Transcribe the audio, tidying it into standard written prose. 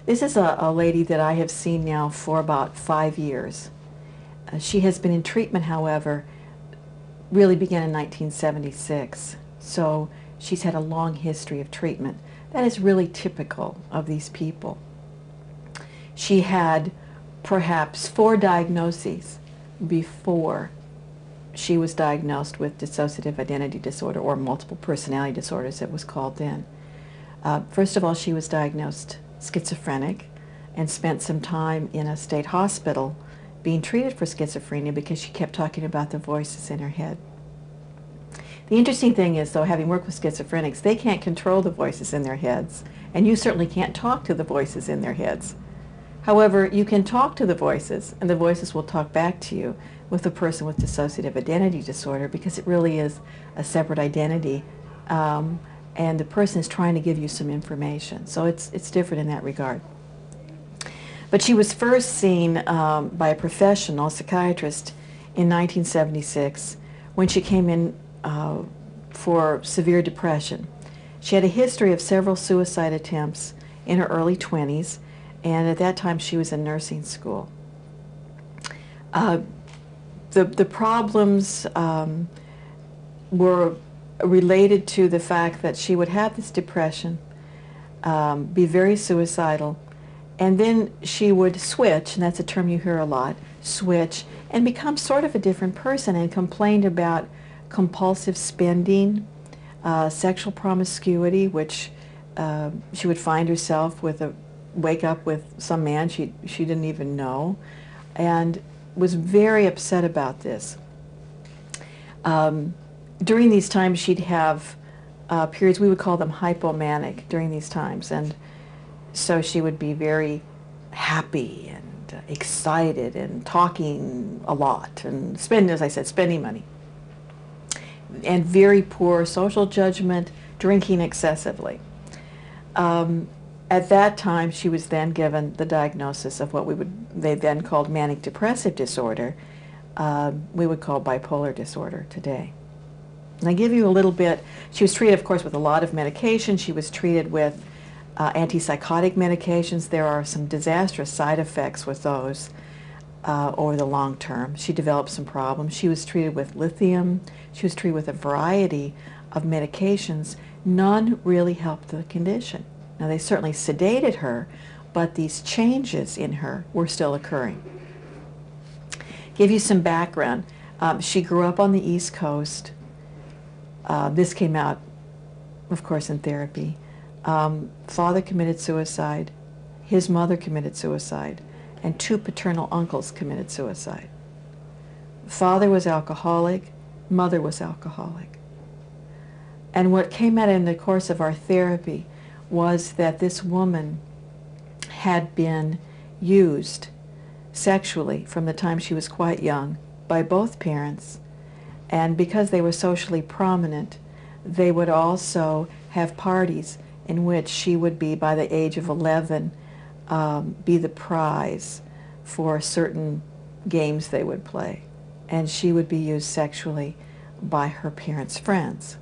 This is a lady that I have seen now for about 5 years. She has been in treatment, however, really began in 1976. So she's had a long history of treatment. That is really typical of these people. She had perhaps 4 diagnoses before she was diagnosed with dissociative identity disorder, or multiple personality disorder as it was called then. First of all, she was diagnosed schizophrenic and spent some time in a state hospital being treated for schizophrenia because she kept talking about the voices in her head. The interesting thing is, though, having worked with schizophrenics, they can't control the voices in their heads, and you certainly can't talk to the voices in their heads. However, you can talk to the voices, and the voices will talk back to you with a person with dissociative identity disorder, because it really is a separate identity, and the person is trying to give you some information. So it's different in that regard. But she was first seen by a professional, a psychiatrist, in 1976 when she came in for severe depression. She had a history of several suicide attempts in her early 20s, and at that time she was in nursing school. The problems were related to the fact that she would have this depression, be very suicidal, and then she would switch, and that's a term you hear a lot, switch, and become sort of a different person, and complained about compulsive spending, sexual promiscuity, which she would find herself wake up with some man she didn't even know, and was very upset about this. During these times, she'd have periods, we would call them hypomanic during these times, and so she would be very happy and excited and talking a lot and as I said, spending money. And very poor social judgment, drinking excessively. At that time, she was then given the diagnosis of what they then called manic depressive disorder. We would call bipolar disorder today. And I give you a little bit. She was treated, of course, with a lot of medication. She was treated with antipsychotic medications. There are some disastrous side effects with those over the long term. She developed some problems. She was treated with lithium. She was treated with a variety of medications. None really helped the condition. Now, they certainly sedated her, but these changes in her were still occurring. Give you some background. She grew up on the East Coast. This came out, of course, in therapy. Father committed suicide. His mother committed suicide. And 2 paternal uncles committed suicide. Father was alcoholic. Mother was alcoholic. And what came out in the course of our therapy was that this woman had been used sexually from the time she was quite young by both parents, and because they were socially prominent, they would also have parties in which she would be, by the age of 11, be the prize for certain games they would play, and she would be used sexually by her parents' friends.